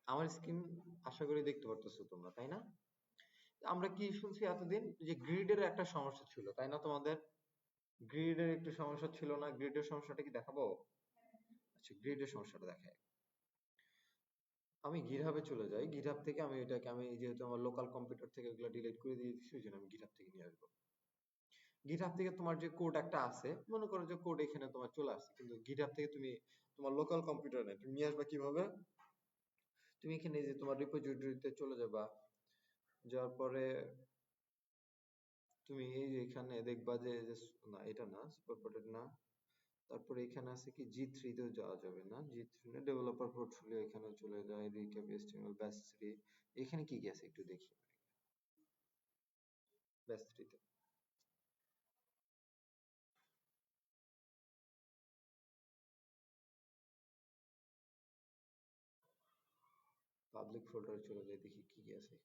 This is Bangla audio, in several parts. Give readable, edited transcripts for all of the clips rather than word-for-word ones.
আমার স্ক্রিন আশা করি দেখতে পারতেছো তোমরা, তাই না? আমরা কি শুনছি এতদিন যে গ্রিডের একটা সমস্যা ছিল, তাই না? তোমাদের গ্রিডের একটু সমস্যা ছিল না? গ্রিডের সমস্যাটা কি দেখাবো? আচ্ছা, গ্রিডের সমস্যাটা দেখাই। আমি গিটহাবে চলে যাই। গিটহাব থেকে আমি যেহেতু আমার লোকাল কম্পিউটার থেকে ওগুলো ডিলিট করে দিয়ে দিচ্ছি, ওই জন্য আমি গিটহাব থেকে নিয়ে আসবো। গিটহাব থেকে তোমার যে কোড একটা আছে, মনে করো যে কোড এখানে তোমার চলে আসছে, কিন্তু গিটহাব থেকে তুমি তোমার লোকাল কম্পিউটার নেই, তুমি নিয়ে আসবা কিভাবে? তুমি এখানে যে তোমার রিপোজিটরিতে চলে যাবা, যাওয়ার পরে তুমি এই যে এখানে দেখবা না এটা না, সুপার পটেট না। তারপরে এখানে আছে কি জি3 তেও যাওয়া যাবে না, জি3 না, ডেভেলপার পোর্টফোলিও এখানে চলে যায়, রিক্যাপ এচটিএমএল ব্যাস 3। এখানে কি কি আছে একটু দেখি। ব্যাস 3 তে পাবলিক ফোল্ডারে চলে যায়, দেখি কি কি আছে।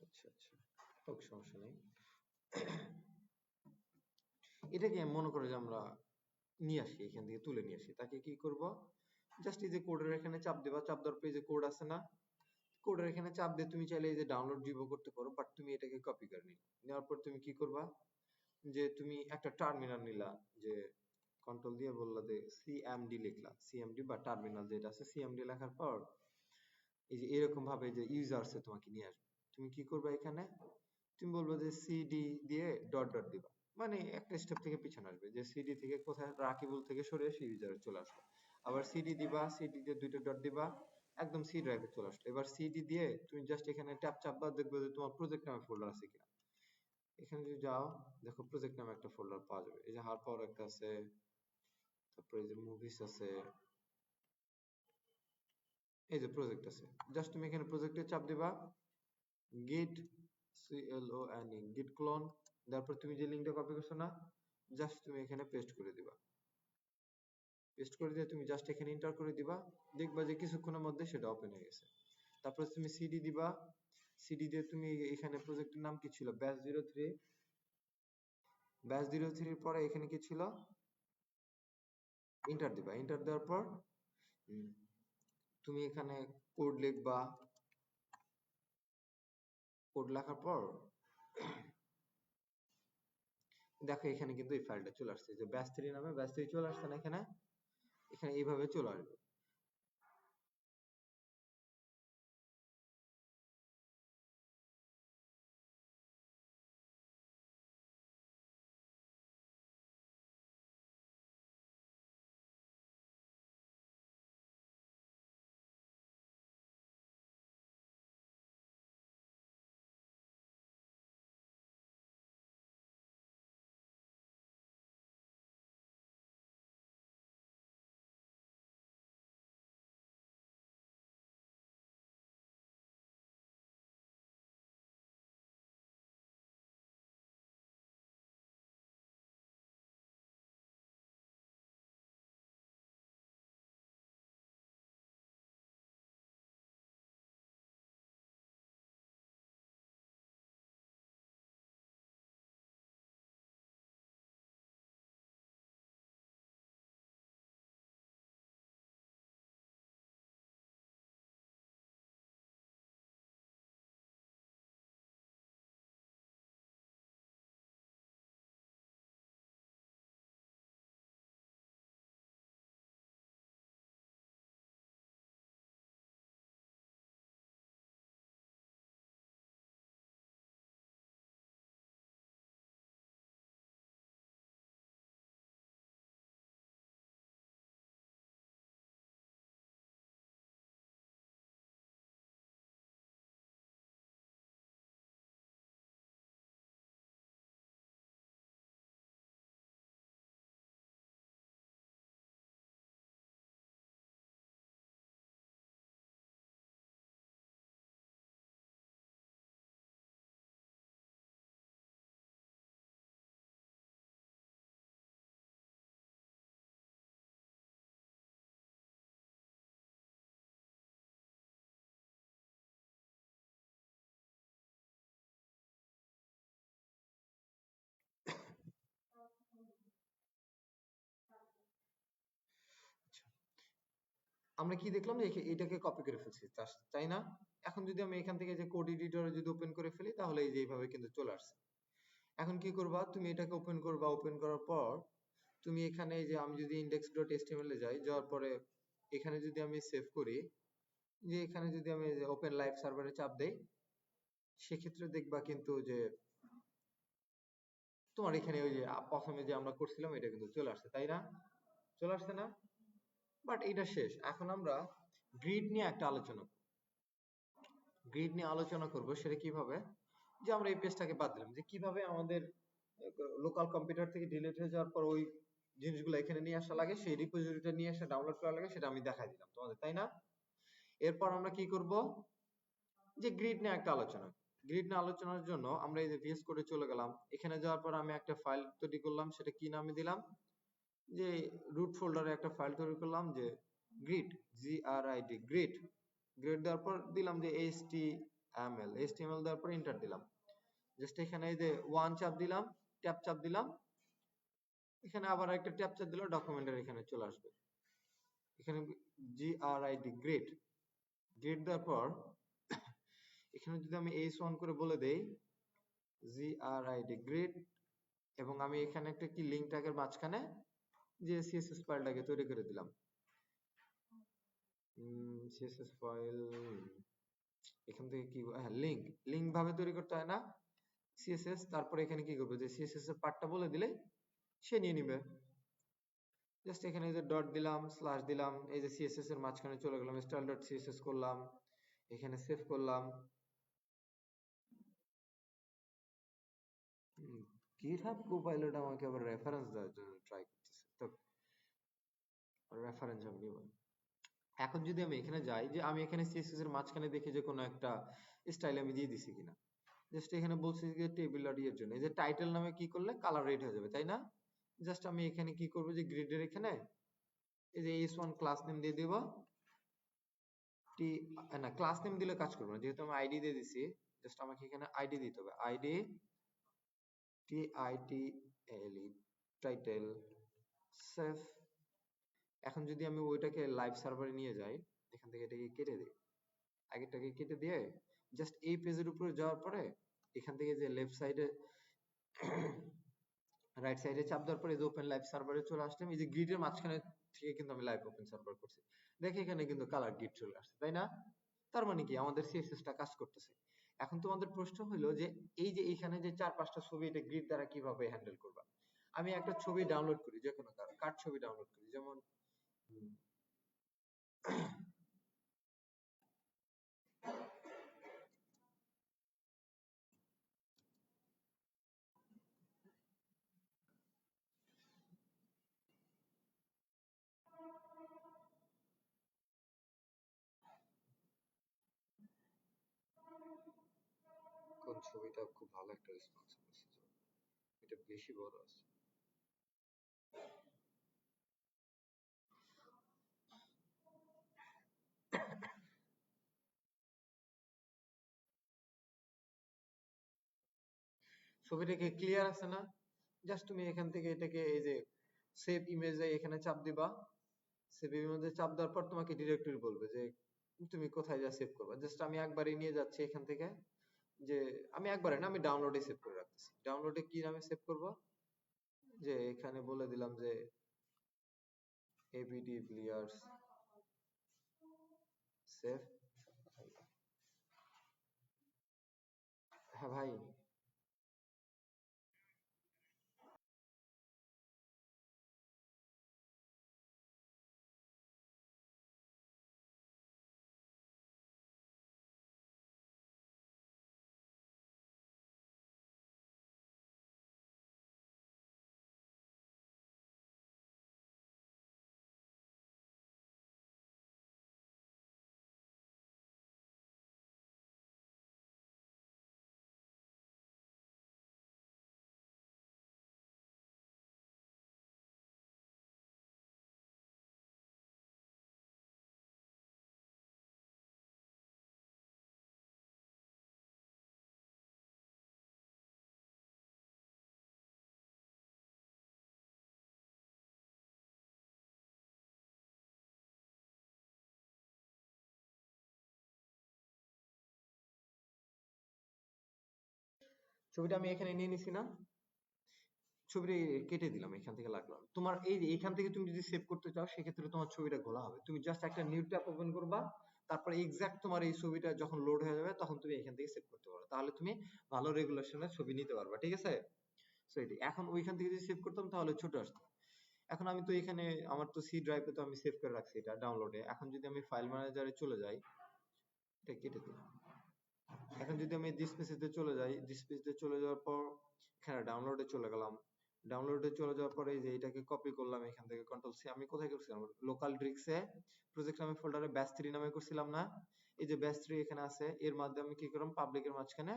আচ্ছা আচ্ছা, হোক, সমস্যা নেই। এটাকে মনে করো যে আমরা নিয়ে আসি, এখান থেকে তুলে নিয়ে আসি, তাকে কি করব? জাস্ট এই যে কোডের এখানে চাপ দেবা, চাপ দেওয়ার পরে যে কোড আছে না, কোডের এখানে চাপ দিয়ে তুমি চাইলে এই যে ডাউনলোড জিবো করতে পারো, বাট তুমি এটাকে কপি করে নিলে, নেওয়ার পর তুমি কি করবা? যে তুমি একটা টার্মিনাল নিলা, যে কন্ট্রোল দিয়ে বললা যে সিএমডি লিখলা, সিএমডি বা টার্মিনাল যেটা আছে, সিএমডি লেখার পর এই যে এরকম ভাবে যে ইউজার্সে তোমাকে নিয়ে আসবে। তুমি কি করবে এখানে? তুমি বলবে যে সিডি দিয়ে ডট ডট দিবা, মানে একটা স্টেপ থেকে পিছনে আসবে, যে সিডি থেকে কোথায় রাকিবুল থেকে সরে এসে ইউজারে চলে আসলো। আবার সিডি দিবা, সিডি দিয়ে দুইটা ডট দিবা, একদম সি ড্রাইভে চলে আসলো। এবার সিডি দিয়ে তুমি জাস্ট এখানে ট্যাপ চাপবা, দেখবে যে তোমার প্রজেক্ট নামে ফোল্ডার আছে কিনা। এখানে যদি যাও, দেখো প্রজেক্ট নামে একটা ফোল্ডার পাওয়া যাবে, এই যে হার পাওয়ার একটা আছে, তারপরে এই যে মুভিস আছে, এই যে প্রজেক্ট আছে। জাস্ট তুমি এখানে প্রজেক্টে চাপ দিবা, git git clone, তারপর তুমি যে লিঙ্কটা কপি করছো না, জাস্ট তুমি এখানে পেস্ট করে দিবা। পেস্ট করে দিয়ে তুমি জাস্ট এখানে এন্টার করে দিবা, দেখবা যে কিছুক্ষণের মধ্যে সেটা ওপেন হয়ে গেছে। তারপর তুমি সিডি দিবা, সিডি দিয়ে তুমি এখানে প্রজেক্টের নাম কি ছিল, ব্যাচ 03। ব্যাচ 03 পরে এখানে কি ছিল, এন্টার দিবা। এন্টার দেওয়ার পর উম, তুমি এখানে কোড লিখবা। কোড লেখার পর দেখো এখানে কিন্তু এই ফাইলটা চলে আসছে, যে ব্যাচ 3 নামে ব্যাচ 3 চলে আসছে না এখানে। এখানে এইভাবে চলে আসবে। আমরা কি দেখলাম যে এটাকে কপি করে ফেলছি, তাই না? এখন যদি আমি এখান থেকে যে কোড এডিটর যদি ওপেন করে ফেলি, তাহলে এই যে এইভাবে কিন্তু চলে আসছে। এখন কি করবা, তুমি এটাকে ওপেন করবা, ওপেন করার পর তুমি এখানে এই যে আমি যদি index.html এ যাই, যাওয়ার পরে এখানে যদি আমি সেভ করি, যে এখানে যদি আমি ওপেন লাইভ সার্ভারে চাপ দেই, সেক্ষেত্রে দেখবা কিন্তু যে তোমার এখানে ওই যে প্রথমে যে আমরা করছিলাম এটা কিন্তু চলে আসছে, তাই না? চলে আসছে না? বাট এটা শেষ। এখন আমরা গ্রিড নিয়ে একটা আলোচনা, গ্রিড নিয়ে আলোচনা করব। সেটা কিভাবে, যে আমরা এই পেজটাকে বাদ দিলাম, যে কিভাবে আমাদের লোকাল কম্পিউটার থেকে ডিলিট হয়ে যাওয়ার পর ওই জিনিসগুলো এখানে নিয়ে আসা লাগে, সেই রিপোজিটরিটা নিয়ে এসে ডাউনলোড করা লাগে, সেটা আমি দেখাই দিলাম তোমাদের, তাই না? এরপর আমরা কি করব, যে গ্রিড নিয়ে একটা আলোচনা। গ্রিড নিয়ে আলোচনার জন্য আমরা এই যে ভিএস কোডে চলে গেলাম। এখানে যাওয়ার পর আমি একটা ফাইল তৈরি করলাম, সেটা কি নামে দিলাম, যে রুট ফোল্ডারে একটা ফাইল তৈরি করলাম, যে গ্রিড, GRID, গ্রিড। গ্রিড দেওয়ার পর দিলাম যে HTML দেওয়ার পর এন্টার দিলাম। জাস্ট এখানে এই যে ওয়ান চাপ দিলাম, ট্যাব চাপ দিলাম, এখানে আবার একটা ট্যাব চাপ দিলে ডকুমেন্টের এখানে চলে আসবে। এখানে GRID, গ্রিড। গ্রিড দেওয়ার পর এখানে যদি আমি h1 করে বলে দেই, GRID, গ্রিড, এবং আমি এখানে একটা কি লিঙ্ক ট্যাগের মাঝখানে যে সিএসএস ফাইলটাকে তৈরি করে দিলাম। সিএসএস ফাইল এখান থেকে কি, হ্যাঁ, লিঙ্ক ভাবে তৈরি করতে হয় না, সিএসএস। তারপরে এখানে কি করবে, যে সিএসএস এর পার্টটা বলে দিলে সে নিয়ে নিবে। জাস্ট এখানে যে ডট দিলাম, স্ল্যাশ দিলাম, এই যে সিএসএস এর মাঝখানে চলে গেলাম, style.css করলাম, এখানে সেভ করলাম। GitHub Copilot আমাকে আবার রেফারেন্স দেওয়ার জন্য ট্রাই করতেছে, তো রেফারেন্স আমি নিব। এখন যদি আমি এখানে যাই, যে আমি এখানে সিএসএস এর মাঝখানে দেখি যে কোনো একটা স্টাইল আমি দিয়ে দিছি কিনা। জাস্ট এখানে বলছি যে টেবিল এর জন্য, এই যে টাইটেল নামে কি করলে কালার রেড হয়ে যাবে, তাই না? জাস্ট আমি এখানে কি করব, যে গ্রিডের এখানে এই যে s1 ক্লাস নেম দিয়ে দেব। টি না, ক্লাস নেম দিলে কাজ করবে না, যেহেতু আমি আইডি দিয়ে দিছি। জাস্ট আমাকে এখানে আইডি দিতে হবে, আইডি TITLE, টাইটেল, সেভ। এখন যদি আমি ওইটাকে লাইভ সার্ভারে নিয়ে যাই, এখান থেকে এটাকে কেটে দিই, আগেরটাকে কেটে দিয়ে জাস্ট এই পেজের উপরে যাওয়ার পরে এখান থেকে যে লেফট সাইডে রাইট সাইডে চাপ দেওয়ার পরে যে ওপেন লাইভ সার্ভারে চলে আসলাম। এই যে গ্রিডের মাঝখানে থেকে কিন্তু আমি লাইভ ওপেন সার্ভার করছি, দেখে এখানে কিন্তু কালার গ্রিড চলে আসছে, তাই না? তার মানে কি, আমাদের সিএসএস টা কাজ করতেছে। এখন তোমাদের প্রশ্ন হলো যে এই যে এখানে যে চার পাঁচটা ছবি, এটা গ্রিড দ্বারা কিভাবে হ্যান্ডেল করবা। আমি একটা ছবি ডাউনলোড করি, যে কোনো কার ছবি ডাউনলোড করি, যেমন কোন ছবিটা খুব ভালো একটা রেসপন্স পেয়েছে, এটা বেশি বড় আছে। ছবিটা কি ক্লিয়ার আছে না? জাস্ট তুমি এখান থেকে এটাকে এই যে সেভ ইমেজে এখানে চাপ দিবা। সেভ ইমেজে চাপ দেওয়ার পর তোমাকে ডিরেক্টরি বলবে যে তুমি কোথায় যা সেভ করবা। জাস্ট আমি একবারই নিয়ে যাচ্ছি এখান থেকে, যে আমি একবারে না, আমি ডাউনলোডে সেভ করে রাখতেছি। ডাউনলোডে কি নামে সেভ করব, যে এখানে বলে দিলাম যে ABD প্লেয়ার্স সেভ। হ্যাঁ ভাই। ছবিটা আমি এখানে নিয়ে নিছি না, ছবিটা কেটে দিলাম, এখান থেকে লাগলো না। তোমার এই যে এখান থেকে তুমি যদি সেভ করতে চাও সেক্ষেত্রে তোমার ছবিটা খোলা হবে, তুমি জাস্ট একটা নিউ ট্যাব ওপেন করবা, তারপরে এক্সাক্ট তোমার এই ছবিটা যখন লোড হয়ে যাবে তখন তুমি এখান থেকে সেভ করতে পারো, তাহলে তুমি ভালো রেগুলেশনের ছবি নিতে পারবা, ঠিক আছে? সো এটি এখন ওইখান থেকে যদি সেভ করতাম তাহলে ছোট আসতো। এখন আমি তো এখানে আমার তো সি ড্রাইভে তো আমি সেভ করে রাখছি এটা ডাউনলোডে। এখন যদি আমি ফাইল ম্যানেজারে চলে যাই, এটা কেটে দিলাম। এখন যদি আমি দিস পিসিতে চলে যাই, দিস পিসিতে চলে যাওয়ার পর এখানে ডাউনলোডে চলে গেলাম। ডাউনলোডে চলে যাওয়ার পরে এই যে এটাকে কপি করলাম, এখান থেকে কন্ট্রোল সি, আমি কোথায় করছিলাম, লোকাল ডিস্কে প্রজেক্ট নামে ফোল্ডারে ব্যাচ 3 নামে করছিলাম না, এই যে ব্যাচ 3 এখানে আছে, এর মাধ্যমে আমি কি করলাম পাবলিকের মাঝখানে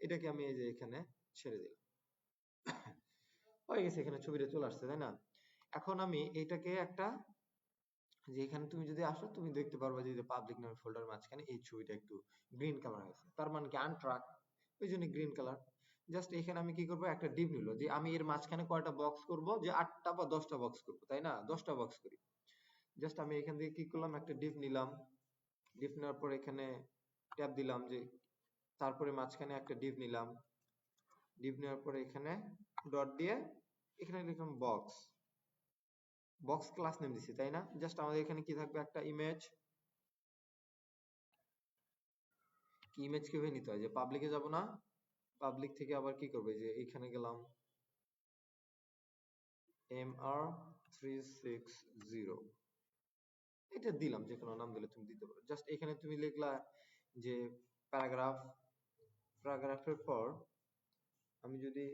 এটাকে আমি এই যে এখানে ছেড়ে দিলাম, হয়ে গেছে, এখানে ছবিটা চলে আসছে, তাই না? এখন আমি এটাকে একটা, যে এখানে তুমি যদি আসো তুমি দেখতে পারবে যে পাবলিক নামে ফোল্ডার মাঝখানে এই ছবিটা একটু গ্রিন কালার হয়েছে, তার মানে কি আনট্রাক, ওই জন্য গ্রিন কালার। জাস্ট এখানে আমি কি করব, একটা ডিপ নিল যে আমি এর মাঝখানে কয়টা বক্স করব, যে 8টা বা 10টা বক্স করব, তাই না? 10টা বক্স করি। জাস্ট আমি এখান থেকে কি করলাম, একটা ডিপ নিলাম, ডিপ নেওয়ার পর এখানে ট্যাব দিলাম, যে তারপরে মাঝখানে একটা ডিপ নিলাম, ডিপ নেওয়ার পরে এখানে ডট দিয়ে এখানে লিখলাম বক্স, বক্স ক্লাস নেম দিছি, তাই না? জাস্ট আমাদের এখানে কি থাকবে, একটা ইমেজ, কি ইমেজ কিভাবে নিতে হয়, যে পাবলিকে যাব না, পাবলিক থেকে আবার কি করবে, যে এখানে গেলাম MR360, এটা দিলাম, যে কোনো নাম দিলে তুমি দিতে পারো। জাস্ট এখানে তুমি লিখলা যে প্যারাগ্রাফ, প্যারাগ্রাফের পর আমি যদি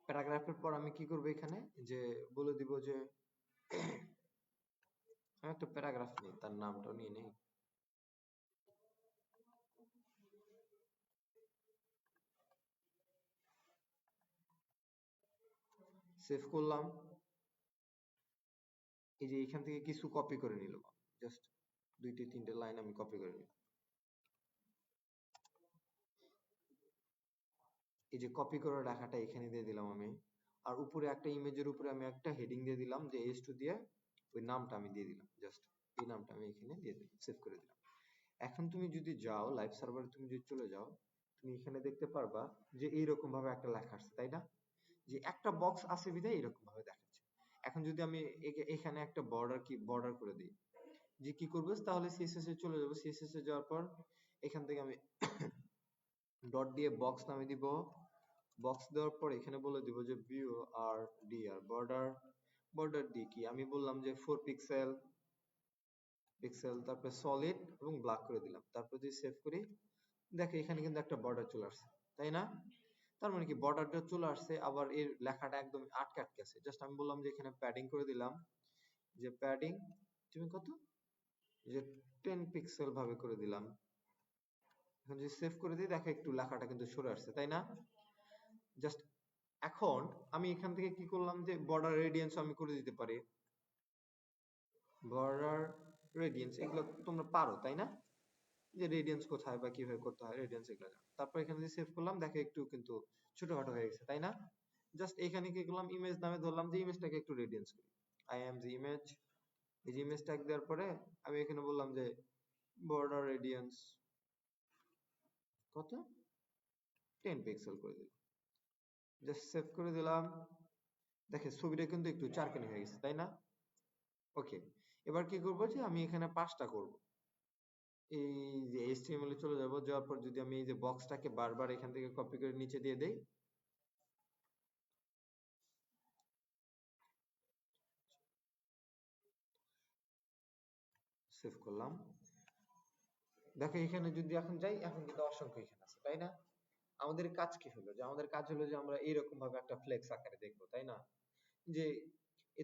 প্যারাগ্রাফের পর আমি কি করব, এখানে যে বলে দিব যে আমি একটা প্যারাগ্রাফ নিই, তার নামটা নিয়ে নেই, সেভ করলাম। এই যে এখান থেকে কিছু কপি করে নিলাম, জাস্ট 2-3টে লাইন আমি কপি করে নিলাম, এই যে কপি করা লেখাটা এখানে দিয়ে দিলাম আমি, আর উপরে একটা ইমেজের উপরে আমি একটা হেডিং দিয়ে দিলাম, যে H2 দিয়ে ওই নামটা আমি দিয়ে দিলাম, জাস্ট এই নামটা আমি এখানে দিয়ে দিলাম, সেভ করে দিলাম। এখন তুমি যদি যাও লাইভ সার্ভারে, তুমি যদি চলে যাও, তুমি এখানে দেখতে পারবা যে এইরকম ভাবে একটা লেখা আসছে, তাই না? যে একটা বক্স আছে বিধায় এরকম ভাবে দেখাচ্ছে। এখন যদি আমি এখানে একটা বর্ডার করে দিই, যে কি করবো, তাহলে সিএসএস এ চলে যাবো, সিএসএস এ যাওয়ার পর এখান থেকে আমি ডট দিয়ে বক্স নামে দিব, বক্স দেওয়ার পর এখানে বলে দিব যে ভিউ আর ডিআর বর্ডার, বর্ডার দিয়ে কি আমি বললাম যে 4 পিক্সেল, তারপরে সলিড এবং ব্ল্যাক করে দিলাম, তারপর যদি সেভ করি, দেখো এখানে কিন্তু একটা বর্ডার চলে আসছে, তাই না? তার মানে কি বর্ডারটা চলে আসছে, আবার এর লেখাটা একদম আটকে আটকে আছে। জাস্ট আমি বললাম যে এখানে প্যাডিং করে দিলাম, যে প্যাডিং তুমি কত, যে 10 পিক্সেল ভাবে করে দিলাম। এখন যদি সেভ করে দিই, দেখো একটু লেখাটা কিন্তু সরে আসছে, তাই না? জাস্ট এখন আমি এখান থেকে কি করলাম, যে বর্ডার রেডিয়ান্স আমি করে দিতে পারি, বর্ডার রেডিয়ান্স এগুলো তোমরা পারো, তাই না? যে রেডিয়ান্স কোথায় বা কিভাবে করতে হয়, রেডিয়ান্স এগুলো জানো। তারপর এখানে যদি সেভ করলাম, দেখো একটু কিন্তু ছোটখাটো হয়ে গেছে, তাই না? জাস্ট এখানে কি করলাম, ইমেজ নামে ধরলাম, যে ইমেজটাকে একটু রেডিয়ান্স করি, আই এম দি ইমেজ, এই যে ইমেজ ট্যাগ দেওয়ার পরে আমি এখানে বললাম যে বর্ডার রেডিয়ান্স কত, 10 পিক্সেল করে দিলাম, জাস্ট সেভ করে দিলাম। দেখে ছবিটা কিন্তু একটু চারখানি হয়ে গেছে, তাই না? ওকে, এবার কি করবো, যে আমি এখানে 5টা করব, এই যে HTML এ চলে যাব, যাওয়ার পর যদি আমি এই যে বক্সটাকে বারবার এখান থেকে কপি করে নিচে দিয়ে দেই, সেভ করলাম, দেখো এখানে যদি এখন যাই, এখন কিন্তু অসংখ্য এখানে আছে, তাই না? আমাদের কাজ কি হলো, যে আমাদের কাজ হলো যে আমরা এইরকম ভাবে একটা ফ্লেক্স আকারে দেখবো, তাই না? যে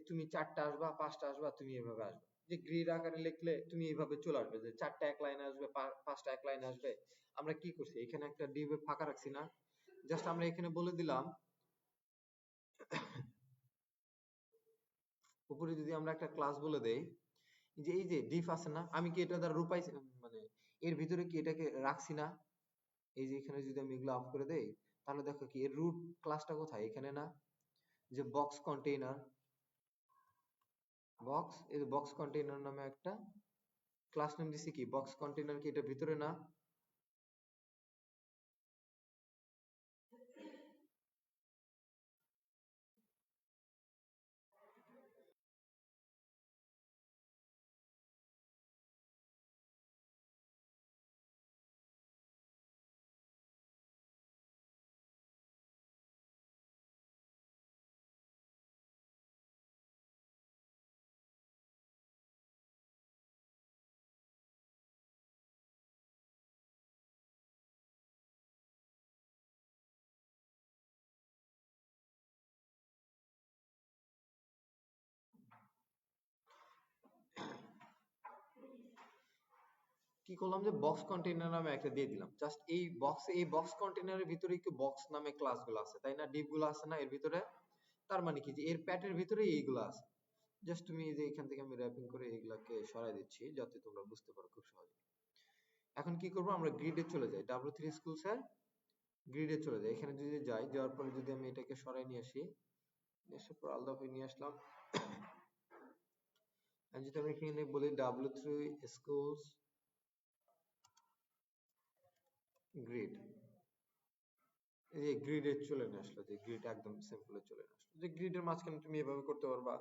তুমি 4টা আসবা, 5টা আসবা, তুমি এভাবে আসবে, যে গ্রিড আকারে লিখলে তুমি এইভাবে চলে আসবে, যে 4টা এক লাইনে আসবে, 5টা এক লাইনে আসবে। আমরা কি করছি, এখানে একটা ডিভ ফাঁকা রাখছি না, জাস্ট আমরা এখানে বলে দিলাম, উপরে যদি আমরা একটা ক্লাস বলে দেই, যে এই যে ডিফ আছে না, আমি কি এটা দ্বারা রূপাই, মানে এর ভিতরে কি এটাকে রাখছি না, এই যে এখানে যদি আমি এগুলো অফ করে দেই, তাহলে দেখো কি এর রুট ক্লাসটা কোথায়, এখানে না? যে বক্স কন্টেইনার, বক্স, এই বক্স কন্টেইনার নামে একটা ক্লাস নেম দিছি কি বক্স কন্টেইনার, কি এটা ভিতরে না? কি করলাম যে বক্স কন্টেইনার নামে একটা দিয়ে দিলাম। জাস্ট এই বক্স কন্টেইনারের ভিতরে কি বক্স নামে ক্লাসগুলো আছে, তাই না? ডিভ গুলো আছে না এর ভিতরে? তার মানে কি যে এর প্যাটের ভিতরে এইগুলো আছে। জাস্ট তুমি এই যে এখান থেকে আমি র‍্যাপিং করে এগুলাকে সরাই দিচ্ছি যাতে তোমরা বুঝতে পারো খুব সহজে। এখন কি করব, আমরা গ্রিডে চলে যাই। W3 Schools এর গ্রিডে চলে যাই। এখানে যদি যাই, যাওয়ার পরে যদি আমি এটাকে সরাই নিয়ে আসি, এসে পর আলাদা করে নিয়ে আসলাম। আমি যদি আমি এখানে বলি W3 Schools গ্রিড, এই যে গ্রিডে চলে আসলো, যে গ্রিড একদম সিম্পলে চলে আসলো। যে গ্রিডের মাঝখানে তুমি এভাবে করতে পারবা,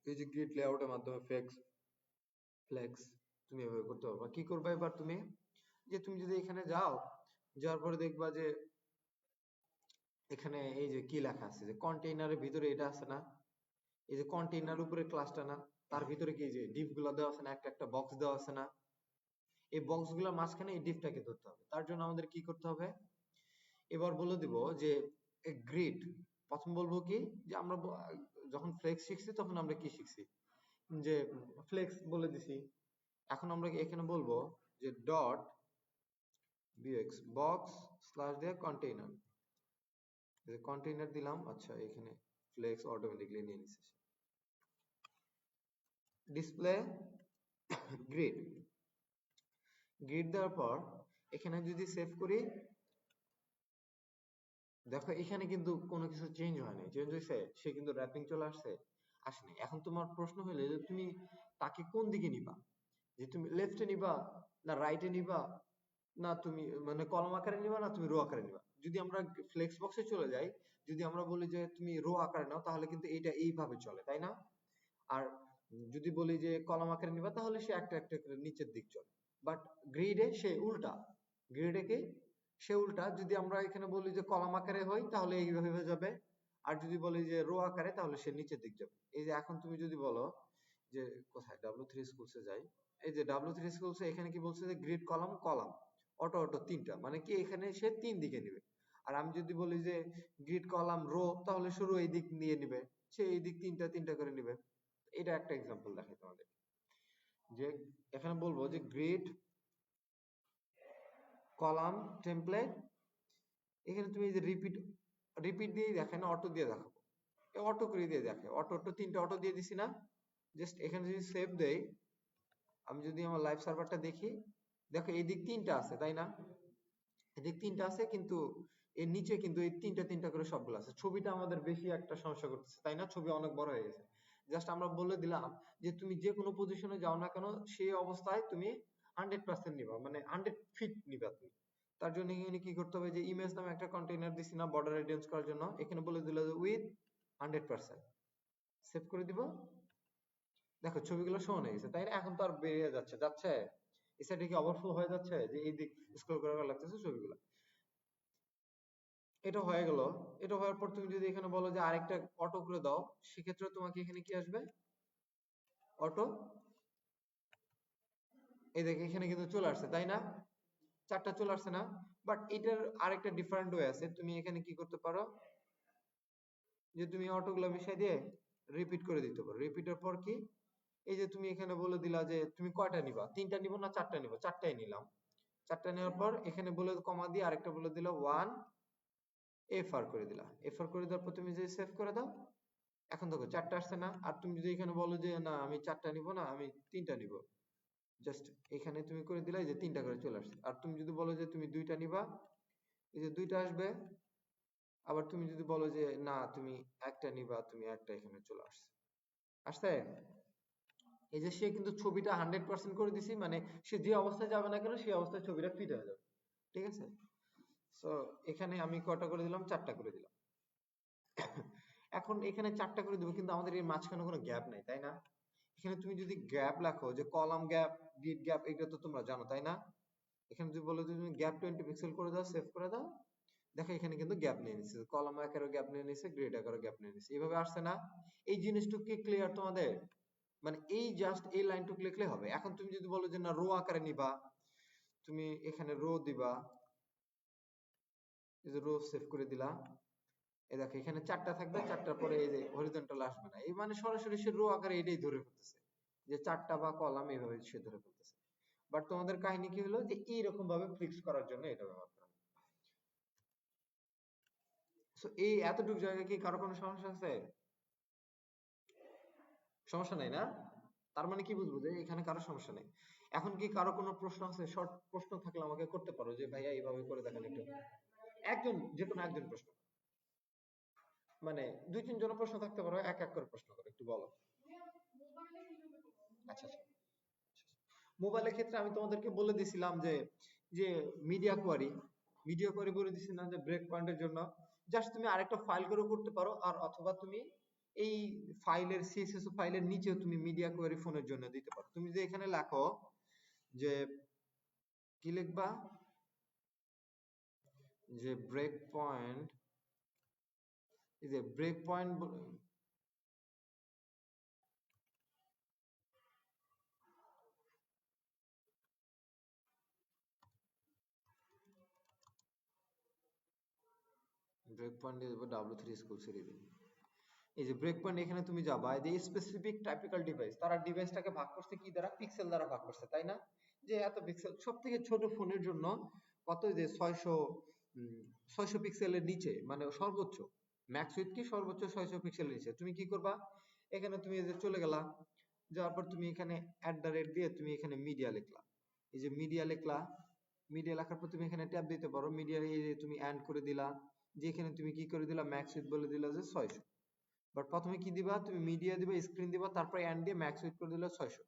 এই যে গ্রিড লেআউটের মাধ্যমে ফ্লেক্স তুমি এভাবে করতে পারবা। কি করবা এবার তুমি, যে তুমি যদি এখানে যাও, যাওয়ার পরে দেখবা যে এখানে এই যে কি লেখা আছে, যে কন্টেইনারের ভিতরে এটা আছে না, এই যে কন্টেইনার উপরে ক্লাসটা না, তার ভিতরে কি যে ডিভ গুলো দেওয়া আছে না, একটা একটা বক্স দেওয়া আছে না, এই বক্স গুলোর মাঝখানে এই ডিভটাকে ধরতে হবে। তার জন্য আমাদের কি করতে হবে, এবার বলে দিব যে গ্রিড। প্রথম বলবো কি, যে আমরা যখন ফ্লেক্স শিখছি তখন আমরা কি শিখছি, যে ফ্লেক্স বলে দিছি। এখন আমরা এখানে বলবো যে ডট বিএক্স বক্স স্ল্যাশ দিয়ে কন্টেইনার, কন্টেইনার দিলাম। আচ্ছা, এখানে ফ্লেক্স অটোমেটিকলি নিয়ে নিছে। ডিসপ্লে গ্রিড, গ্রিড দেওয়ার পর এখানে যদি সেভ করি, দেখো এখানে কিন্তু কোনো কিছু চেঞ্জ হয় নাই। চেঞ্জ হয়েছে, সে কিন্তু র্যাপিং চলে আসছে? আসেনি। এখন তোমার প্রশ্ন হলো যে তুমি তাকে কোন দিকে নিবা, যে তুমি লেফটে নিবা না রাইটে নিবা, না তুমি মানে কলাম আকারে নিবা না তুমি রো আকারে নিবা। যদি আমরা ফ্লেক্স বক্সে চলে যাই, যদি আমরা বলি যে তুমি রো আকারে নাও, তাহলে কিন্তু এইটা এইভাবে চলে, তাই না? আর যদি বলি যে কলাম আকারে নিবা, তাহলে সে একটা একটা করে নিচের দিক চলে। বাট গ্রিডে সে উল্টা, গ্রিডে কি সে উল্টা। যদি আমরা এখানে বলি যে কলাম আকারে হয়, তাহলে এইভাবে যাবে। আর যদি বলি যে রো আকারে, তাহলে সে নিচের দিক যাবে। এই যে এখন তুমি যদি বলো যে কোথায় W3 Schools এ যাই, এই যে W3 Schools এ এখানে কি বলছে যে grid column column auto auto তিনটা, মানে কি এখানে সে তিন দিকে নিবে। আর আমি যদি বলি যে গ্রিড কলাম রো, তাহলে সে রো এই দিক নিয়ে নিবে, সে এই দিক তিনটা তিনটা করে নিবে। এটা একটা এক্সাম্পল দেখাই তোমাদের, যে এখানে বলবো যে গ্রিড কলাম টেমপ্লেট, এখানে তুমি এই যে রিপিট রিপিট দিয়ে দেখে না, অটো দিয়ে দেখাবো, অটো করে দিয়ে দেখে, অটো অটো তিনটা অটো দিয়ে দিছি না। জাস্ট এখানে যদি সেভ দেই, আমি যদি আমার লাইভ সার্ভারটা দেখি, দেখো এই দিক তিনটা আছে, তাই না? এদিক তিনটা আছে, কিন্তু এর নিচে কিন্তু এই তিনটা তিনটা করে সবগুলো আছে। ছবিটা আমাদের বেশি একটা সমস্যা করতেছে, তাই না? ছবি অনেক বড় হয়ে গেছে। জাস্ট আমরা বলে দিলাম যে তুমি যে কোনো পজিশনে যাও না কেন, সেই অবস্থায় তুমি 100% নিবা, মানে 100 ফিট নিবা তুমি। তার জন্য এখানে কি করতে হবে, যে ইমেজ নামে একটা কন্টেইনার দিছি না বর্ডার রেডিয়াস করার জন্য, এখানে বলে দিল যে উইথ 100%, সেভ করে দিব। দেখো ছবিগুলো সমান হয়ে গেছে, তাই না? এখন তো আর বেরিয়ে যাচ্ছে যাচ্ছে এই সাইডে কি ওভারফ্লো হয়ে যাচ্ছে, যে এই দিক স্ক্রল করা লাগতেছে ছবিগুলো। এটা হয়ে গেল। এটা হওয়ার পর তুমি যদি এখানে বলো যে আরেকটা অটো করে দাও, সেক্ষেত্রে তোমাকে এখানে কি আসবে, অটো। এই দেখো এখানে কিন্তু চলে আসছে, তাই না? চারটা চলে আসছে না? বাট এটার আরেকটা ডিফারেন্ট ওয়ে আছে। তুমি এখানে কি করতে পারো, যে তুমি অটোগুলো মিশিয়ে দিয়ে রিপিট করে দিতে পারো। রিপিটের পর কি, এই যে তুমি এখানে বলে দিলা যে তুমি কয়টা নিবা, তিনটা নিব না চারটা নিব, চারটাই নিলাম। চারটা নেওয়ার পর এখানে বলে কমা দিয়ে আরেকটা বলে দিলা 1 FR করে দিলা। FR করে দেওয়ার পর তুমি যদি সেভ করে দাও, এখন দেখো চারটা আসছে না? আর তুমি যদি এখানে বলো যে না আমি চারটা নিব না, আমি তিনটা নিব, জাস্ট এখানে তুমি করে দিলে যে তিনটা করে চলে আসছে। আর তুমি যদি বলো যে তুমি দুইটা নিবা, এই যে দুইটা আসবে। আবার তুমি যদি বলো যে না তুমি একটা নিবা, তুমি একটা এখানে চলে আসছে। আসছে? এই যে সে কিন্তু ছবিটা 100% করে দিছি, মানে সে যে অবস্থায় যাবে না কেন সেই অবস্থায় ছবিটা ফিট হয়ে যাবে। ঠিক আছে? সো এখানে আমি কয়টা করে দিলাম? 4টা করে দিলাম। এখন এখানে 4টা করে দিব, কিন্তু আমাদের এর মাঝখানে কোনো গ্যাপ নাই, তাই না? এখানে তুমি যদি গ্যাপ লেখো, যে কলাম গ্যাপ, গ্রিড গ্যাপ, এটা তো তোমরা জানো, তাই না? এখানে যদি বলো যে তুমি গ্যাপ 20 পিক্সেল করে দাও, সেভ করে দাও, দেখো এখানে কিন্তু গ্যাপ নিয়ে নিচ্ছে, কলাম আকারে গ্যাপ নিয়ে নিচ্ছে, গ্রিড আকারে গ্যাপ নিয়ে নিচ্ছে, এইভাবে আসছে না? এই জিনিসটুকু কি ক্লিয়ার তোমাদের? মানে এই জাস্ট এই লাইনটুকু লিখলে হবে। এখন তুমি যদি বলো যে না রো আকারে নিবা, তুমি এখানে রো দিবা, এই যে রো সেভ করে দিলা, এই দেখো এখানে 4টা থাকবে, 4টার পরে এই যে হরিজন্টাল আসবে না, এই মানে সরাসরি সে রো আকারে এটাই ধরে ফেলতেছে, যে 4টা বা কলাম এইভাবে সে ধরে ফেলতেছে। বাট তোমাদের কাহিনী কি হলো, যে এইরকম ভাবে ফিক্স করার জন্য এটা ব্যবহার করা। সো এই এতটুকু জায়গায় কি কারো কোনো সমস্যা আছে? সমস্যা নাই না? তার মানে কি বুঝবো, যে এখানে কারো সমস্যা নেই। এখন কি কারো কোনো প্রশ্ন আছে? শর্ট প্রশ্ন থাকলে আমাকে করতে পারো, যে ভাইয়া এইভাবে করে দেখান একটু। একজন, যে কোনো একজন প্রশ্ন, মানে 2-3 জন প্রশ্ন থাকতে পারো, এক এক করে প্রশ্ন করো, একটু বলো। আচ্ছা আচ্ছা। মোবাইলের ক্ষেত্রে আমি তোমাদেরকে বলে দিছিলাম যে যে মিডিয়া কোয়ারি, মিডিয়া কোয়ারি বলে দিছিলাম যে ব্রেক পয়েন্টের জন্য জাস্ট তুমি আরেকটা ফাইল করেও করতে পারো, আর অথবা তুমি এই ফাইলের সিএসএস ফাইলের নিচেও তুমি মিডিয়া কোয়ারি ফোনের জন্য দিতে পারো। তুমি যে এখানে লেখো যে কি লিখবা, যে ব্রেক পয়েন্ট, এই যে ব্রেক পয়েন্ট, ব্রেক পয়েন্ট দিয়ে দেবো W3 স্কুল সিরিজ। এই যে ব্রেক পয়েন্ট, এখানে তুমি যাবা, এই যে স্পেসিফিক টাইপিক্যাল ডিভাইস, তারা ডিভাইসটাকে ভাগ করছে কি দ্বারা? পিক্সেল দ্বারা ভাগ করছে, তাই না? যে এত পিক্সেল, সব থেকে ছোট ফোনের জন্য কত, যে 600 পিক্সেলের নিচে, মানে সর্বোচ্চ ম্যাক্স উইথ কি সর্বোচ্চ 600 পিক্সেলের নিচে তুমি কি করবা? এখানে তুমি এই যে চলে গেলা, যাওয়ার পর তুমি এখানে @ দিয়ে তুমি এখানে মিডিয়া লিখলা, এই যে মিডিয়া লিখলা, মিডিয়া লেখার পর তুমি এখানে ট্যাব দিতে পারো, মিডিয়া এই যে তুমি এন্ড করে দিলা, যে এখানে তুমি কি করে দিলা, ম্যাক্স উইথ বলে দিলা যে 600। বাট প্রথমে কি দিবা, তুমি মিডিয়া দিবা, স্ক্রিন দিবা, তারপর এন্ড দিয়ে ম্যাক্স উইথ করে দিলে 600।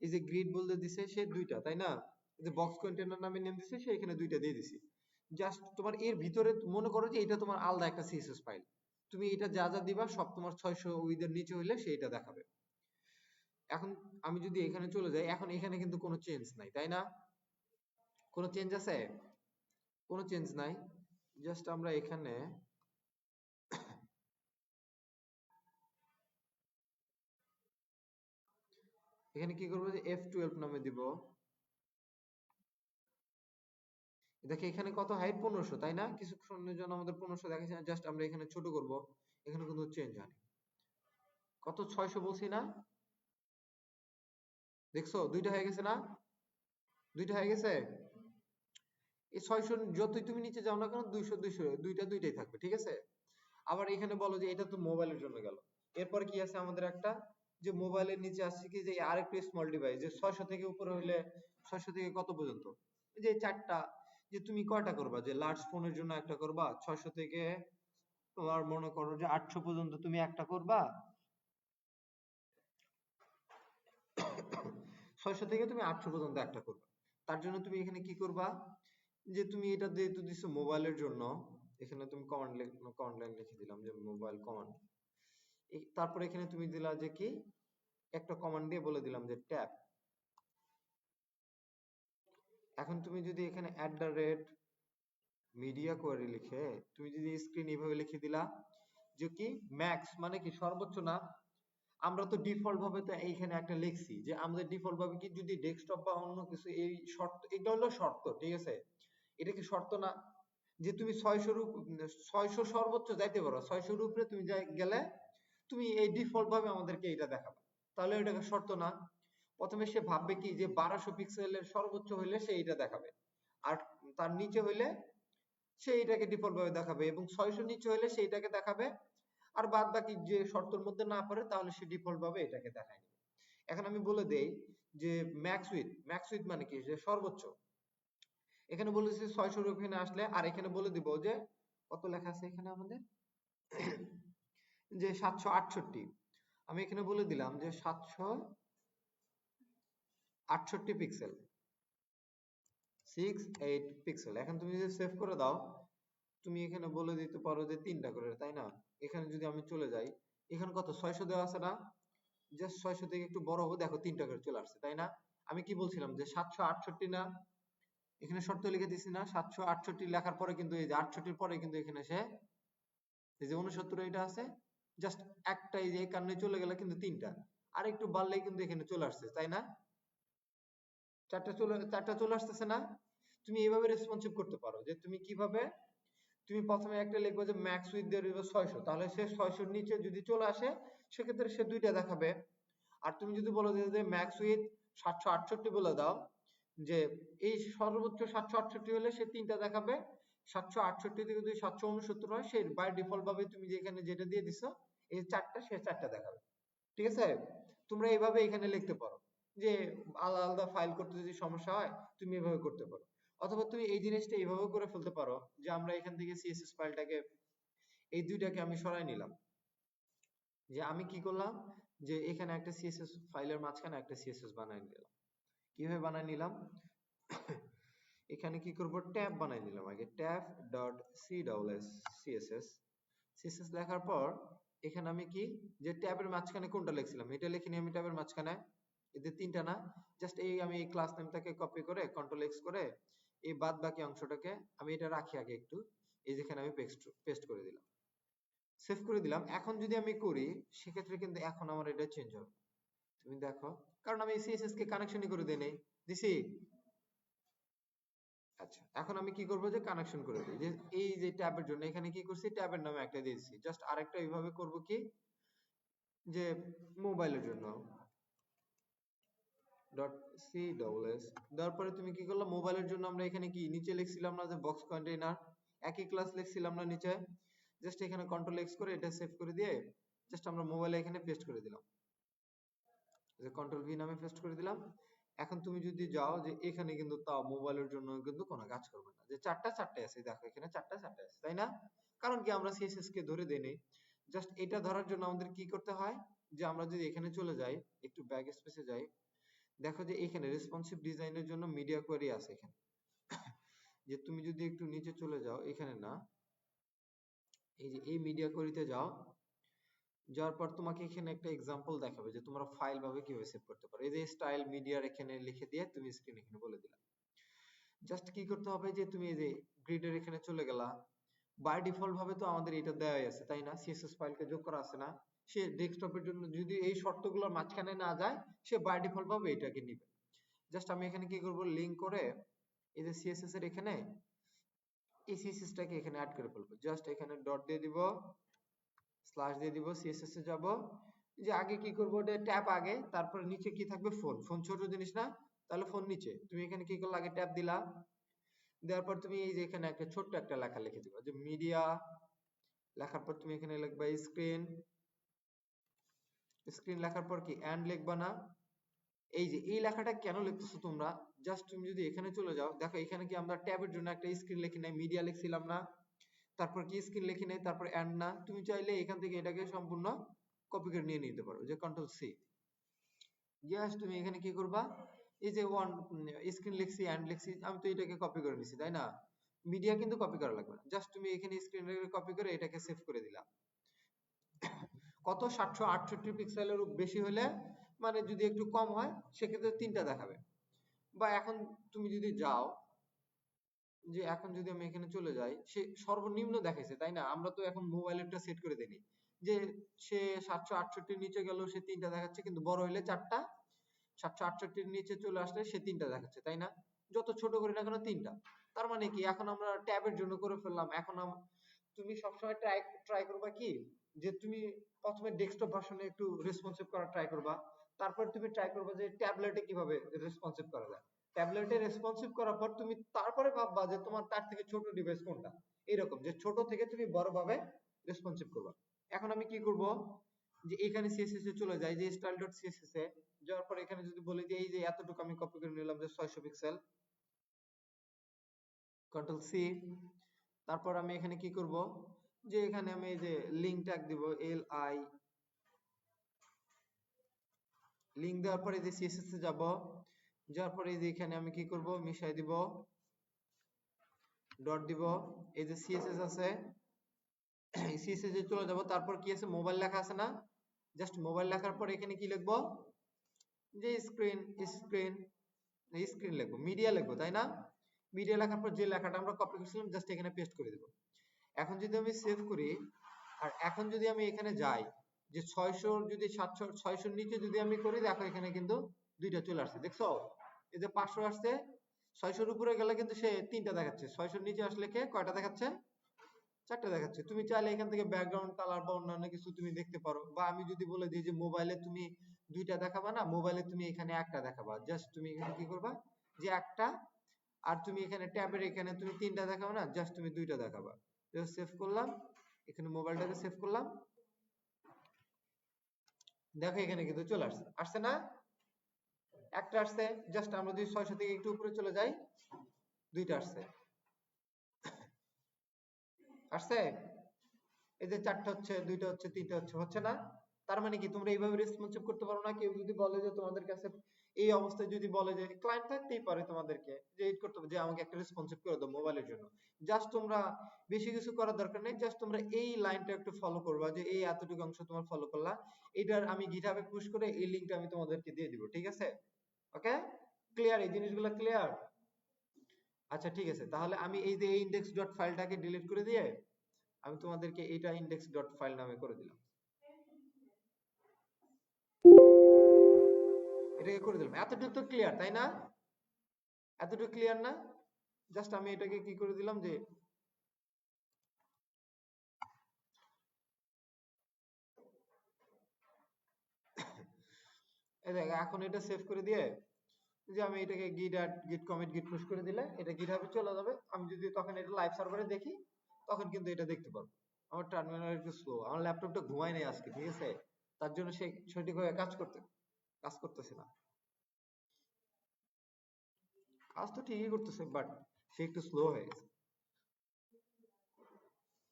এই যে গ্রিড বলতে দিছে সে দুইটা, তাই না? এই যে বক্স কন্টেনার নামে নেম দিছে, সে এখানে দুইটা দিয়ে দিছি। জাস্ট তোমার এর ভিতরে মনে করো যে এটা তোমার আলাদা একটা সিএসএস ফাইল, তুমি এটা যা যা দিবা সব তোমার 600 উইথের নিচে হইলে সেইটা দেখাবে। এখন আমি যদি এখানে চলে যাই, এখন এখানে কিন্তু কোনো চেঞ্জ নাই, তাই না? কোনো চেঞ্জ আছে? কোনো চেঞ্জ নাই। জাস্ট আমরা এখানে এখানে কি করবো, যে F12 নামে দিব। দেখে এখানে কত হাইট, 1500, তাই না? কিছুক্ষণের জন্য আমাদের 1500 দেখাচ্ছে না, জাস্ট আমরা এখানে ছোট করব, এখানে কিন্তু চেঞ্জ হয়নি। কত, 600 বলছি না? দেখছো দুইটা হয়ে গেছে না? দুইটা হয়ে গেছে। এই 600 যতই তুমি নিচে যাও না কেন, 200 200 দুইটা দুইটাই থাকবে, ঠিক আছে? আবার এখানে বলো যে এটা তো মোবাইলের জন্য গেল। এরপর কি আছে আমাদের একটা, যে মোবাইলের নিচে আছে কি, যে আরেকটা স্মল ডিভাইস, যে 600 থেকে উপরে হইলে 600 থেকে কত পর্যন্ত, এই যে চারটা, যে তুমি কয়টা করবা, যে লার্জ ফোনের জন্য একটা করবা, 600 থেকে তোমার মনে করো যে 800 পর্যন্ত তুমি একটা করবা, 600 থেকে তুমি 800 পর্যন্ত একটা করবা। তার জন্য তুমি এখানে কি করবা, যে তুমি এটা যেহেতু দিছো মোবাইলের জন্য, এখানে তুমি কমান্ড লাইন লিখে দিলাম, যে মোবাইল কমান্ড। তারপর এখানে তুমি দিলা যে কি, একটা কমান্ড দিয়ে বলে দিলাম যে ট্যাব। এখন তুমি যদি এখানে @media query লিখে তুমি যদি স্ক্রিন এইভাবে লিখে দিলা, যে কি ম্যাক্স মানে কি সর্বোচ্চ না, আমরা তো ডিফল্ট ভাবে তো এইখানে একটা লিখছি, যে আমাদের ডিফল্ট ভাবে কি, যদি ডেস্কটপ বা অন্য কিছু, এই শর্ত, এটা হলো শর্ত, ঠিক আছে? এটা কি শর্ত না, যে তুমি 600 সর্বোচ্চ যাইতে পারো, 600 এর উপরে তুমি গেলে তুমি এই ডিফল্ট ভাবে আমাদেরকে এটা দেখাবে, তাহলে এটাকে শর্ত না? প্রথমে সে ভাববে কি, যে 1200 পিক্সেলের সর্বোচ্চ হইলে সে এটা দেখাবে, আর তার নিচে হইলে সে এটাকে ডিফল্ট ভাবে দেখাবে, এবং 600 নিচে হইলে সে এটাকে দেখাবে, আর বাদ বাকি যে শর্তের মধ্যে না পড়ে তাহলে সে ডিফল্ট ভাবে এটাকে দেখায় নিবে। এখন আমি বলে দেই যে ম্যাক্স উইথ মানে কি, যে সর্বোচ্চ। এখানে বলেছি 600 এখানে আসলে, আর এখানে বলে দিব যে কত লেখা আছে এখানে আমাদের, যে 768। আমি এখানে বলে দিলাম যে 768 68 পিক্সেল, 68 পিক্সেল। এখন তুমি যদি সেভ করে দাও, তুমি এখানে বলে দিতে পারো যে 3টা করে, তাই না? এখানে যদি আমি চলে যাই, এখানে কত 600 দেওয়া আছে না? জাস্ট 600 থেকে একটু বড় হবে, দেখো 3টা করে চলে আসছে, তাই না? আমি কি বলছিলাম যে 768 না, এখানে শর্ত লিখে দিছি না? 768 লেখার পরে কিন্তু এই যে 68 পরে কিন্তু এখানে সে এই যে 69 এটা আছে, জাস্ট একটা এই যে 51 চলে গেলে কিন্তু 3টা, আর একটু বাড়লেই কিন্তু এখানে চলে আসছে, তাই না? 4টা চলে আসতেছে না? তুমি এইভাবে রেসপন্সিভ করতে পারো যে তুমি কিভাবে, তুমি প্রথমে একটা লিখবে যে ম্যাক্স উইথ দেয়ার ইজ 600, তাহলে সে 600 এর নিচে যদি চলে আসে সেক্ষেত্রে সে 2টা দেখাবে। আর তুমি যদি বলো যে ম্যাক্স উইথ 768 বলে দাও, যে এই সর্বোচ্চ 768 হলে সে 3টা দেখাবে, 768 থেকে যদি 769 হয় সে বাই ডিফল্ট ভাবে তুমি যেখানে যেটা দিয়ে দিছো এই 4টা, সে 4টা দেখাবে। ঠিক আছে? তোমরা এইভাবে এখানে লিখতে পারো যে আলাদা আলাদা ফাইল করতে যদি সমস্যা হয় তুমি এভাবে করতে পারো। অথবা তুমি এই জিনিসটা এইভাবে করে ফেলতে পারো যে আমরা এখান থেকে সিএসএস ফাইলটাকে, এই দুইটাকে আমি সরাই নিলাম। যে আমি কি করলাম, যে এখানে একটা সিএসএস ফাইলের মাঝখানে একটা সিএসএস বানাই নিলাম। কিভাবে বানাই নিলাম? এখানে কি করব, ট্যাব বানাই নিলাম আগে, ট্যাব ডট সিডব্লিউএস সিএসএস। সিএসএস লেখার পর এখানে আমি কি, যে ট্যাবের মাঝখানে কোনটা লিখছিলাম এটা লিখিনি আমি, ট্যাবের মাঝখানে এদের 3টা না, জাস্ট এই আমি এই ক্লাস নেমটাকে কপি করে কন্ট্রোল এক্স করে এই বাদ বাকি অংশটাকে আমি এটা রাখি আগে একটু, এই যেখানে আমি পেস্ট করে দিলাম, সেভ করে দিলাম। এখন যদি আমি করি সেক্ষেত্রে কিন্তু এখন আমার এটা চেঞ্জ হবে, তুমি দেখো, কারণ আমি সিএসএস কে কানেকশনই করে দেই নাই, দিছি। আচ্ছা, এখন আমি কি করব, যে কানেকশন করে দিই, যে এই যে ট্যাবের জন্য এখানে কি করছি, ট্যাবের নামে একটা দিয়েছি, জাস্ট আরেকটা এইভাবে করব কি, যে মোবাইলের জন্য ডট সি ডবল এস দেওয়ার পরে তুমি কি করলা, মোবাইলের জন্য আমরা এখানে কি নিচে লিখছিলাম না যে বক্স কন্টেইনার, একই ক্লাস লিখছিলাম না নিচে, জাস্ট এখানে কন্ট্রোল এক্স করে এটা সেভ করে দিয়ে জাস্ট আমরা মোবাইলে এখানে পেস্ট করে দিলাম, যে কন্ট্রোল ভি নামে পেস্ট করে দিলাম। এখন তুমি যদি যাও যে এখানে কিন্তু তাও মোবাইলের জন্য কিন্তু কোনো কাজ করবে না, যে 4টা আছে, দেখো এখানে 4টা আছে, তাই না? কারণ কি আমরা সিএসএস কে ধরে দেই নাই। জাস্ট এটা ধরার জন্য আমাদের কি করতে হয়, যে আমরা যদি এখানে চলে যাই, একটু ব্যাক স্পেসে যাই, দেখো যে এখানে রেসপন্সিভ ডিজাইনের জন্য মিডিয়া কোয়েরি আছে এখানে, যে তুমি যদি একটু নিচে চলে যাও, এখানে না, এই যে এই মিডিয়া কোয়েরিতে যাও, যাওয়ার পর তোমাকে এখানে একটা এক্সাম্পল দেখাবে যে তোমরা ফাইল ভাবে কিভাবে সেভ করতে পারো, এই যে স্টাইল মিডিয়ার এখানে লিখে দিয়ে তুমি স্ক্রিন এখানে বলে দিলা। জাস্ট কি করতে হবে, যে তুমি এই যে গ্রিডের এখানে চলে গেলা, বাই ডিফল্ট ভাবে তো আমাদের এটা দেওয়াই আছে, তাই না? সিএসএস ফাইলকে যোগ করা আছে না? সে ডেস্কটপের জন্য যদি এই শর্তগুলোর মাঝখানে না যায়, সে বাই ডিফল্ট ভাবে এটাকে নিবে। জাস্ট আমি এখানে কি করব, লিংক করে এই যে সিএসএস এর এখানে এই সিএসএসটাকে এখানে অ্যাড করে ফেলবো, জাস্ট এখানে ডট দিয়ে দিব, স্ল্যাশ দিয়ে দিব, সিএসএস এ যাব, যে আগে কি করব, ওটা ট্যাব আগে, তারপরে নিচে কি থাকবে, ফোন। ফোন ছোট জিনিস না, তাহলে ফোন নিচে, তুমি এখানে কি করলে, আগে ট্যাব দিলা, দেওয়ার পর তুমি এই যে এখানে একটা ছোট্ট একটা লেখা লিখে দিবা, যে মিডিয়া, লেখার পর তুমি এখানে লিখবা স্ক্রিন, স্ক্রিন লেখার পর কি এন্ড লিখবা না? এই যে এই লেখাটা কেন লিখতেছো তোমরা, জাস্ট তুমি যদি এখানে চলে যাও, দেখো এখানে কি আমরা ট্যাবের জন্য একটা স্ক্রিন লিখি নাই, মিডিয়া লিখছিলাম না, তারপর কি স্ক্রিন লিখি নাই, তারপর এন্ড না, তুমি চাইলে এখান থেকে এটাকে সম্পূর্ণ কপি করে নিয়ে নিতে পারো, যে কন্ট্রোল সি, জাস্ট তুমি এখানে কি করবা, এই যে ওয়ান স্ক্রিন লিখছি এন্ড লিখছি, আমি তো এটাকে কপি করে নিছি, তাই না? মিডিয়া কিন্তু কপি করা লাগবে না, জাস্ট তুমি এখানে স্ক্রিন কপি করে এটাকে সেভ করে দিলা। কত, 768 পিক্সেলের বেশি হলে, মানে যদি একটু কম হয় সেক্ষেত্রে 3টা দেখাবে। বা এখন তুমি যদি যাও, যে এখন যদি আমি এখানে চলে যাই, সে সর্বনিম্ন দেখাইছে, তাই না? আমরা তো এখন মোবাইলেরটা সেট করে দেইনি, যে সে 768 নিচে গেল সে 3টা দেখাচ্ছে, কিন্তু বড় হইলে 4টা, 768 নিচে চলে আসলে সে 3টা দেখাচ্ছে, তাই না? যত ছোট করি না কেন 3টা। তার মানে কি, এখন আমরা ট্যাবের জন্য করে ফেললাম। এখন তুমি সবসময় ট্রাই করবা কি, যে তুমি প্রথমে ডেস্কটপ ভার্সনে একটু রেসপন্সিভ করার ট্রাই করবা, তারপর তুমি ট্রাই করবা যে ট্যাবলেটে কিভাবে রেসপন্সিভ করা যায়। ট্যাবলেটে রেসপন্সিভ করার পর তুমি তারপরে ভাববা যে তোমার তার থেকে ছোট ডিভাইস কোনটা, এরকম যে ছোট থেকে তুমি বড় ভাবে রেসপন্সিভ করবা। এখন আমি কি করব, যে এখানে সিএসএস এ চলে যাই, যে style.css এ যাওয়ার পর এখানে যদি বলি যে এই যে এতটুকু আমি কপি করে নিলাম, যে 600 পিক্সেল, কন্ট্রোল সি, তারপর আমি এখানে কি করব, যে এখানে আমি এই যে লিংক ট্যাগ দিব, এল আই, লিংক দেওয়ার পরে যে সিএসএস এ যাব, যাওয়ার পরে এই যে এখানে আমি কি করব, মিশাই দিব, ডট দিব, এই যে সিএসএস আছে সিএসএস এ চলে যাব। তারপর কি আছে, মোবাইল লেখা আছে না, জাস্ট মোবাইল লেখার পর এখানে কি লিখবো, যে স্ক্রিন, স্ক্রিন স্ক্রিন লিখবো, মিডিয়া লিখবো, তাই না? মিডিয়া লেখার পর যে লেখাটা আমরা কপি করেছিলাম জাস্ট এখানে পেস্ট করে দেব। এখন যদি আমি সেভ করি, আর এখন যদি আমি এখানে যাই, যে 600 যদি 700 600 নিচে যদি আমি করি, দেখো এখানে কিন্তু দুইটা চলে আসছে, দেখছো? এই যে 500 আসছে, 600 এর উপরে গেলে কিন্তু সে তিনটা দেখাচ্ছে, 600 এর নিচে আসলে কে কয়টা দেখাচ্ছে, চারটা দেখাচ্ছে। তুমি চাইলে এখান থেকে ব্যাকগ্রাউন্ড কালার বা অন্যান্য কিছু তুমি দেখতে পারো, বা আমি যদি বলে দিই যে মোবাইলে তুমি দুইটা দেখাবা না, মোবাইলে তুমি এখানে একটা দেখাবা, জাস্ট তুমি এখানে কি করবা, যে একটা, আর তুমি এখানে ট্যাবের এখানে তুমি তিনটা দেখাবা না, জাস্ট তুমি দুইটা দেখাবা। সেভ করলাম, এখানে মোবাইলটাকে সেভ করলাম, দেখো এখানে কিন্তু চলে আসছে, আসছে না, একটা আসছে, জাস্ট আমরা যদি 600 থেকে একটু উপরে চলে যাই, দুইটা আসছে, আসছে, এই যে চারটা হচ্ছে, দুইটা হচ্ছে, তিনটা হচ্ছে, হচ্ছে না? তার মানে কি তোমরা এইভাবে রেসপন্সিভ করতে পারো না? কেউ যদি বলে যে তোমাদের কাছে এই অবস্থায় যদি বলে, যে ক্লায়েন্ট থাকতেই পারে তোমাদেরকে যে এইট করতে হবে, যে আমাকে একটা রেসপন্সিভ করে দাও মোবাইলের জন্য, জাস্ট তোমরা বেশি কিছু করার দরকার নেই, জাস্ট তোমরা এই লাইনটা একটু ফলো করবা, যে এই এতটুকু অংশ তোমার ফলো করলা, এটার আমি গিটহাবে পুশ করে এই লিংকটা আমি তোমাদেরকে দিয়ে দিব, ঠিক আছে? ওকে, ক্লিয়ার? এই জিনিসগুলো ক্লিয়ার? আচ্ছা ঠিক আছে, তাহলে আমি এই যে এই ইনডেক্স ডট ফাইলটাকে ডিলিট করে দিয়ে আমি তোমাদেরকে এইটা ইনডেক্স ডট ফাইল নামে করে দিলাম, এটাকে করে দিলাম। এতটুকু তো ক্লিয়ার, তাই না? এতটুকু ক্লিয়ার না? জাস্ট আমি এটাকে কি করে দিলাম, যে এই দেখ, এখন এটা সেভ করে দিয়ে, যে আমি এটাকে গিট অ্যাড গিট কমিট গিট পুশ করে দিলে এটা গিটহাবে চলে যাবে। আমি যদি তখন এটা লাইভ সার্ভারে দেখি, তখন কিন্তু এটা দেখতে পারবো। আমার টার্মিনাল একটু স্লো, আমার ল্যাপটপটা ঘুমায় নাই আজকে, ঠিক আছে? তার জন্য সে সঠিকভাবে কাজ করতেছে না। কাজ তো ঠিকই করতেছে, বাট সে একটু স্লো হয়ে গেছে।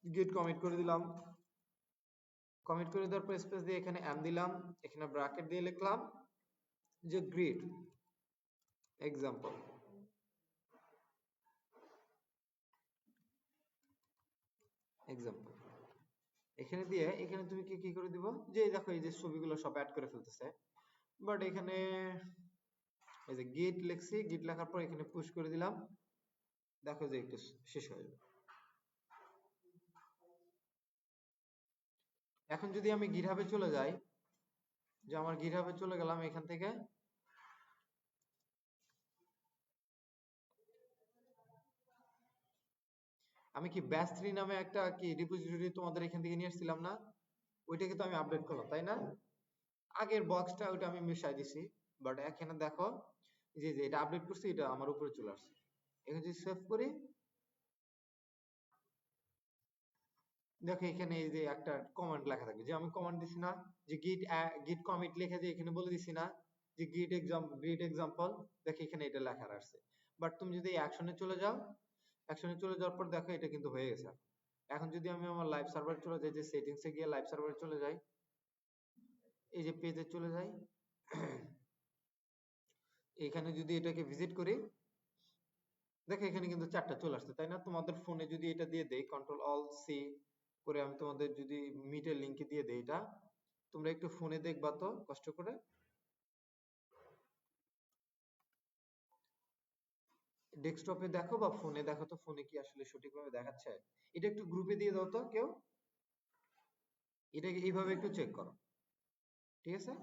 গিট কমিট করে দিলাম, কমিট করে দেওয়ার পর স্পেস দিয়ে এখানে এম দিলাম, এখানে ব্র্যাকেট দিয়ে লিখলাম যে গ্রিড এক্সাম্পল, এক্সাম্পল এখানে দিয়ে, এখানে তুমি কি কি করে দিব, যে দেখো এই যে ছবিগুলো সব অ্যাড করে ফেলতেছে, বাট এখানে এই যে গিট লিখছি, গিট লেখার পর এখানে পুশ করে দিলাম, দেখো যে একটু শেষ হয়ে যাবে। এখন যদি আমি গিটহাবে চলে যাই, যে আমার গিটহাবে চলে গেলাম, এখান থেকে আমি কি ব্যাচ 3 নামে একটা কি রিপোজিটরি তোমাদের এখান থেকে নিয়ে আসছিলাম না, ওইটাকে তো আমি আপডেট করলাম, তাই না? আগের বক্সটা ওইটা আমি মিশাই দিছি, বাট এখানে দেখো যে যে এটা আপডেট করছি, এটা আমার উপরে চলে আসছে। এখানে যদি সেভ করি, দেখো এখানে এই যে একটা কমান্ড লেখা থাকবে, যে আমি কমান্ড দিছি না, যে গিট গিট কমিট লিখে যে এখানে বলে দিছি না, যে গিট এক্সাম্পল, দেখো এখানে এটা লেখা আসছে। বাট তুমি যদি অ্যাকশনে চলে যাও, অ্যাকশনে চলে যাওয়ার পর দেখো এটা কিন্তু হয়ে গেছে। এখন যদি আমি আমার লাইভ সার্ভারে চলে যাই, যে সেটিংসে গিয়ে লাইভ সার্ভারে চলে যাই, এই যে পেজে চলে যাই, এখানে যদি এটাকে ভিজিট করি, দেখো এখানে কিন্তু চারটা চলে আসছে, তাই না? তোমাদের ফোনে যদি এটা দিয়ে দেই, কন্ট্রোল অল সি করে, আমি তোমাদের যদি মিটের লিংকে দিয়ে দেই, এটা তোমরা একটু ফোনে দেখবা তো কষ্ট করে, ডেস্কটপে দেখো বা ফোনে দেখো তো, ফোনে কি আসলে সঠিকভাবে দেখাচ্ছে? এটা একটু গ্রুপে দিয়ে দাও তো কেউ, এটাকে এইভাবে একটু চেক করো, ঠিক আছে?